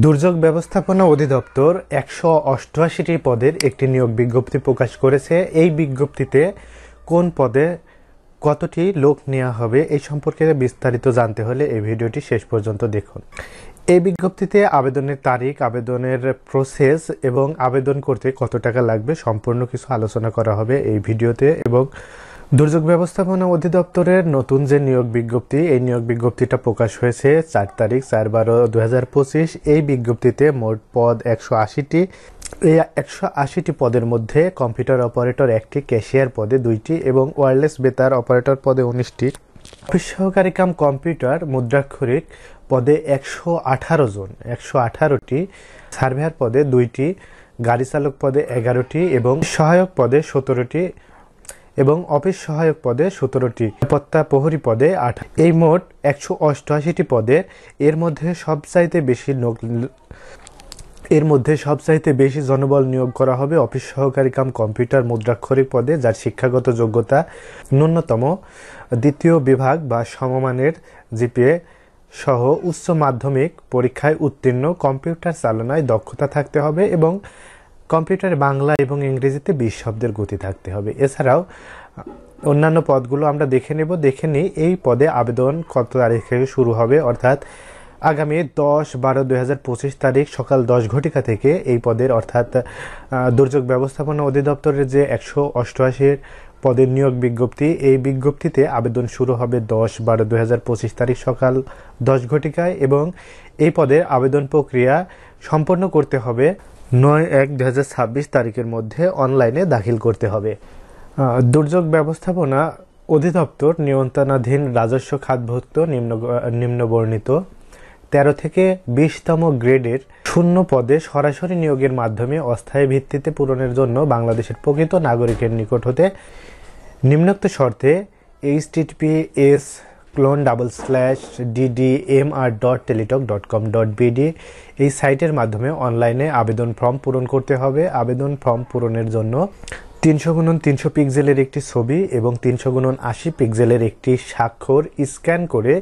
দুর্যোগ ব্যবস্থাপনা অধিদপ্তর ১৮৮টি পদের একটি নিয়োগ বিজ্ঞপ্তি প্রকাশ করেছে। এই বিজ্ঞপ্তিতে কোন পদে কতটি লোক নেওয়া হবে এই সম্পর্কে বিস্তারিত জানতে হলে এই ভিডিওটি শেষ পর্যন্ত দেখুন। এই বিজ্ঞপ্তিতে আবেদনের তারিখ, আবেদনের প্রসেস এবং আবেদন করতে কত টাকা লাগবে সম্পূর্ণ কিছু আলোচনা করা হবে এই ভিডিওতে। এবং দুর্যোগ ব্যবস্থাপনা অধিদপ্তরের নতুন যে নিয়োগ বিজ্ঞপ্তি, এই নিয়োগ বিজ্ঞপ্তিটা প্রকাশ হয়েছে ৪ তারিখ ৪/১২/২০২৫। এই বিজ্ঞপ্তিতে মোট পদ ১৮০টি। এই ১৮০টি পদের মধ্যে কম্পিউটার অপারেটর ১টি, ক্যাশিয়ার পদে ২টি এবং ওয়্যারলেস বেতার অপারেটর পদে ১৯টি, অফিস সহকারী কাম কম্পিউটার মুদ্রাক্ষরিক পদে ১১৮ জন, ১১৮টি, সার্ভেয়ার পদে ২টি, গাড়ি চালক পদে ১১টি এবং সহায়ক পদে ১৭টি এবং অফিস সহায়ক পদে 17টি, নিরাপত্তা প্রহরী পদে ৮। এই মোট ১৮৮টি পদে এর মধ্যে সবচাইতে বেশি জনবল নিয়োগ করা হবে অফিস সহকারী কাম কম্পিউটার মুদ্রাক্ষরিক পদে, যার শিক্ষাগত যোগ্যতা ন্যূনতম দ্বিতীয় বিভাগ বা সমমানের জিপিএ সহ উচ্চ মাধ্যমিক পরীক্ষায় উত্তীর্ণ, কম্পিউটার চালনায় দক্ষতা থাকতে হবে এবং কম্পিউটারে বাংলা এবং ইংরেজিতে ২০ শব্দের গতি থাকতে হবে। এছাড়াও অন্যান্য পদগুলো আমরা দেখে নিই। এই পদে আবেদন কত তারিখ থেকে শুরু হবে, অর্থাৎ আগামী ১০/১২/২০২৫ তারিখ সকাল ১০ ঘটিকা থেকে এই পদের, অর্থাৎ দুর্যোগ ব্যবস্থাপনা অধিদপ্তরের যে ১৮৮ পদের নিয়োগ বিজ্ঞপ্তি, এই বিজ্ঞপ্তিতে আবেদন শুরু হবে ১০/১২/২০২৫ তারিখ সকাল ১০ ঘটিকায় এবং এই পদের আবেদন প্রক্রিয়া সম্পন্ন করতে হবে ৯/১/২০২৬ তারিখের মধ্যে অনলাইনে দাখিল করতে হবে। দুর্যোগ ব্যবস্থাপনা অধিদপ্তর নিয়ন্ত্রণাধীন রাজস্ব খাতভুক্ত নিম্নবর্ণিত ১৩ থেকে ২০তম গ্রেডের শূন্য পদে সরাসরি নিয়োগের মাধ্যমে অস্থায়ী ভিত্তিতে পূরণের জন্য বাংলাদেশের প্রকৃত নাগরিকের নিকট হতে নিম্নোক্ত শর্তে https://ddmr.teletalk.com.bd এই সাইটের মাধ্যমে অনলাইনে আবেদন ফর্ম পূরণ করতে হবে। আবেদন ফর্ম পূরণের জন্য ৩০০x৩০০ পিক্সেলের একটি ছবি এবং ৩০০x৮০ পিক্সেলের একটি স্বাক্ষর স্ক্যান করে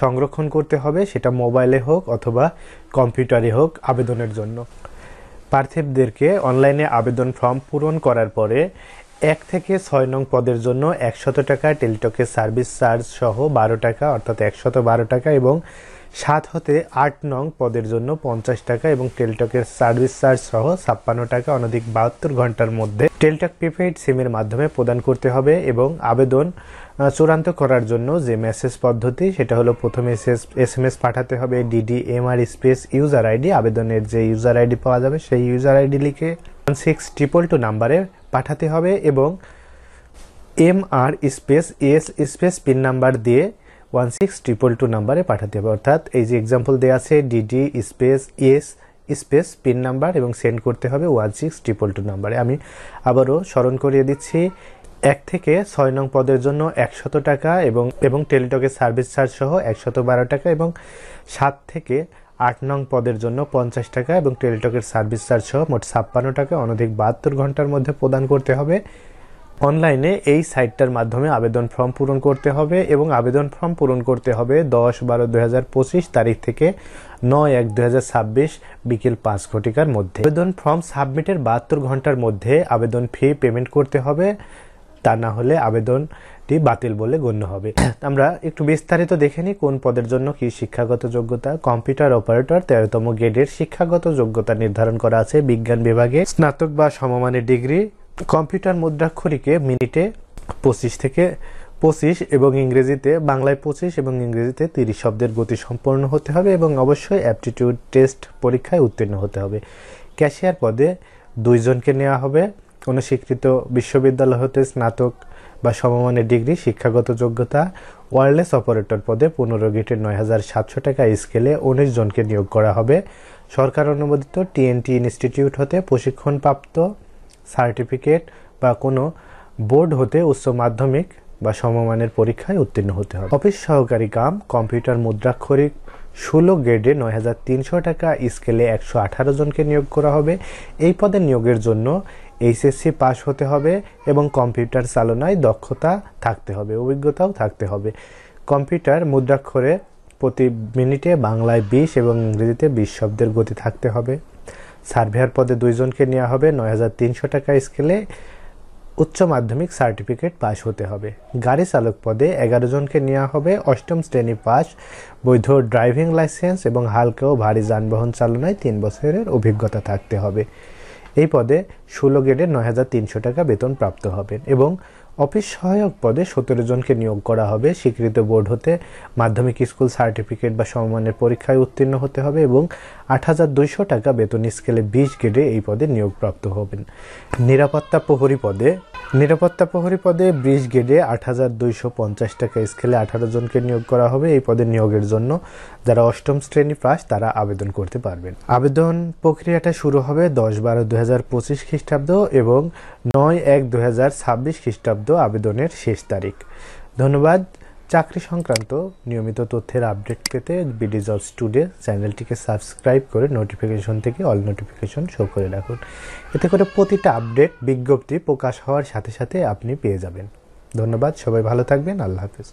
সংরক্ষণ করতে হবে, সেটা মোবাইলে হোক অথবা কম্পিউটারে হোক। আবেদনের জন্য প্রার্থীদেরকে অনলাইনে আবেদন ফর্ম পূরণ করার পরে ১ থেকে ৬ নং পদের জন্য ১০০ টাকা, টেলিটকের সার্ভিস চার্জ সহ ১২ টাকা অর্থাৎ ১১২ টাকা এবং ৭ হতে ৮ নং পদের জন্য ৫০ টাকা এবং টেলিটকের সার্ভিস চার্জ সহ ৫৬ টাকা অনধিক ৭২ ঘন্টার মধ্যে টেলিটক প্রিপেইড সিমের মাধ্যমে প্রদান করতে হবে। এবং আবেদন চূড়ান্ত করার জন্য যে মেসেজ পদ্ধতি, সেটা হলো প্রথমে SMS পাঠাতে হবে DDMR স্পেস ইউজার আইডি। আবেদনের যে ইউজার আইডি পাওয়া যাবে সেই ইউজার আইডি লিখে 16222 নাম্বারে পাঠাতে হবে এবং MR space ES space pin number দিয়ে 16222 নাম্বারে পাঠাতে হবে। অর্থাৎ এই যে এক্সাম্পল দেওয়া আছে DD space ES space pin number এবং সেন্ড করতে হবে 16222 নাম্বারে। আমি আবারও স্মরণ করিয়ে দিচ্ছি, ১ থেকে ৬ নং পদের জন্য ১০০ টাকা এবং টেলিটকের সার্ভিস চার্জ সহ ১১২ টাকা এবং ৭ থেকে ৮ নং পদের জন্য ৫০ টাকা এবং টেলিটকের সার্ভিস চার্জ সহ মোট ৫৬ টাকা অনধিক ৭২ ঘন্টার মধ্যে প্রদান করতে হবে। অনলাইনে এই সাইটটার মাধ্যমে আবেদন ফর্ম পূরণ করতে হবে এবং আবেদন ফর্ম পূরণ করতে হবে ১০/১২/২০২৫ তারিখ থেকে ৯/১/২০২৬ বিকেল ৫ ঘটিকার মধ্যে। আবেদন ফর্ম সাবমিটের ৭২ ঘন্টার মধ্যে আবেদন ফি পেমেন্ট করতে হবে, তা না হলে আবেদনটি বাতিল বলে গণ্য হবে। আমরা একটু বিস্তারিত দেখে নিই কোন পদের জন্য কি শিক্ষাগত যোগ্যতা। কম্পিউটার অপারেটর ১৩তম গ্রেডের শিক্ষাগত যোগ্যতা নির্ধারণ করা আছে বিজ্ঞান বিভাগে স্নাতক বা সমমানের ডিগ্রি। কম্পিউটার মুদ্রাক্ষরিকে মিনিটে 25 এবং ইংরেজিতে, বাংলায় 25 এবং ইংরেজিতে 30 শব্দের গতি সম্পন্ন হতে হবে এবং অবশ্যই অ্যাপটিটিউড টেস্ট পরীক্ষায় উত্তীর্ণ হতে হবে। ক্যাশিয়ার পদে ২ জনকে নেওয়া হবে। কোনো স্বীকৃত বিশ্ববিদ্যালয় হতে স্নাতক বা সমমানের ডিগ্রি শিক্ষাগত যোগ্যতা। ওয়্যারলেস অপারেটর পদে 15 গ্রেডের ৯,৭০০ টাকা স্কেলে ১৯ জনকে নিয়োগ করা হবে। সরকার অনুমোদিত TNT ইনস্টিটিউট হতে প্রশিক্ষণপ্রাপ্ত, সার্টিফিকেট বা কোনো বোর্ড হতে উচ্চ মাধ্যমিক বা সমমানের পরীক্ষায় উত্তীর্ণ হতে হবে। অফিস সহকারী কাম কম্পিউটার মুদ্রাক্ষরিক 16 গ্রেডে ৯,৩০০ টাকা স্কেলে ১১৮ জনকে নিয়োগ করা হবে। এই পদের নিয়োগের জন্য HSC পাস হতে হবে এবং কম্পিউটার চালনায় দক্ষতা থাকতে হবে, অভিজ্ঞতাও থাকতে হবে। কম্পিউটার মুদ্রাক্ষরে প্রতি মিনিটে বাংলায় 20 এবং ইংরেজিতে 20 শব্দের গতি থাকতে হবে। সার্ভেয়ার পদে 2 জনকে নেওয়া হবে। 9300 টাকা স্কেলে উচ্চ মাধ্যমিক সার্টিফিকেট পাস হতে হবে। গাড়ি চালক পদে 11 জনকে নেওয়া হবে। 8ম শ্রেণী পাস, বৈধ ড্রাইভিং লাইসেন্স এবং হালকা ও ভারী যানবাহন চালনায় 3 বছরের অভিজ্ঞতা থাকতে হবে। এই পদে 16 গ্রেডে 9300 টাকা বেতন প্রাপ্ত হবেন এবং অফিস সহায়ক পদে 17 জনকে নিয়োগ করা হবে। স্বীকৃত বোর্ড হতে মাধ্যমিক স্কুল সার্টিফিকেট বা সমমানের পরীক্ষায় উত্তীর্ণ হতে হবে এবং 8200 টাকা বেতন স্কেলে 20 গ্রেডে এই পদে নিয়োগপ্রাপ্ত হবেন। নিরাপত্তা প্রহরী পদে 20 গ্রেডে 8250 টাকা স্কেলে 18 জনকে নিয়োগ করা হবে। এই পদে নিয়োগের জন্য যারা 8ম শ্রেণী পাস তারা আবেদন করতে পারবেন। আবেদন প্রক্রিয়াটা শুরু হবে 10/12/2025 খ্রিস্টাব্দ এবং 9/1/2026 খ্রিস্টাব্দ আবেদনের শেষ তারিখ। ধন্যবাদ। চাকরি সংক্রান্ত নিয়মিত তথ্যের আপডেট পেতে বিডি জবস টুডে চ্যানেলটিকে সাবস্ক্রাইব করে নোটিফিকেশন থেকে অল নোটিফিকেশন শো করে রাখুন। এতে করে প্রতিটা আপডেট বিজ্ঞপ্তি প্রকাশ হওয়ার সাথে সাথে আপনি পেয়ে যাবেন। ধন্যবাদ। সবাই ভালো থাকবেন। আল্লাহ হাফেজ।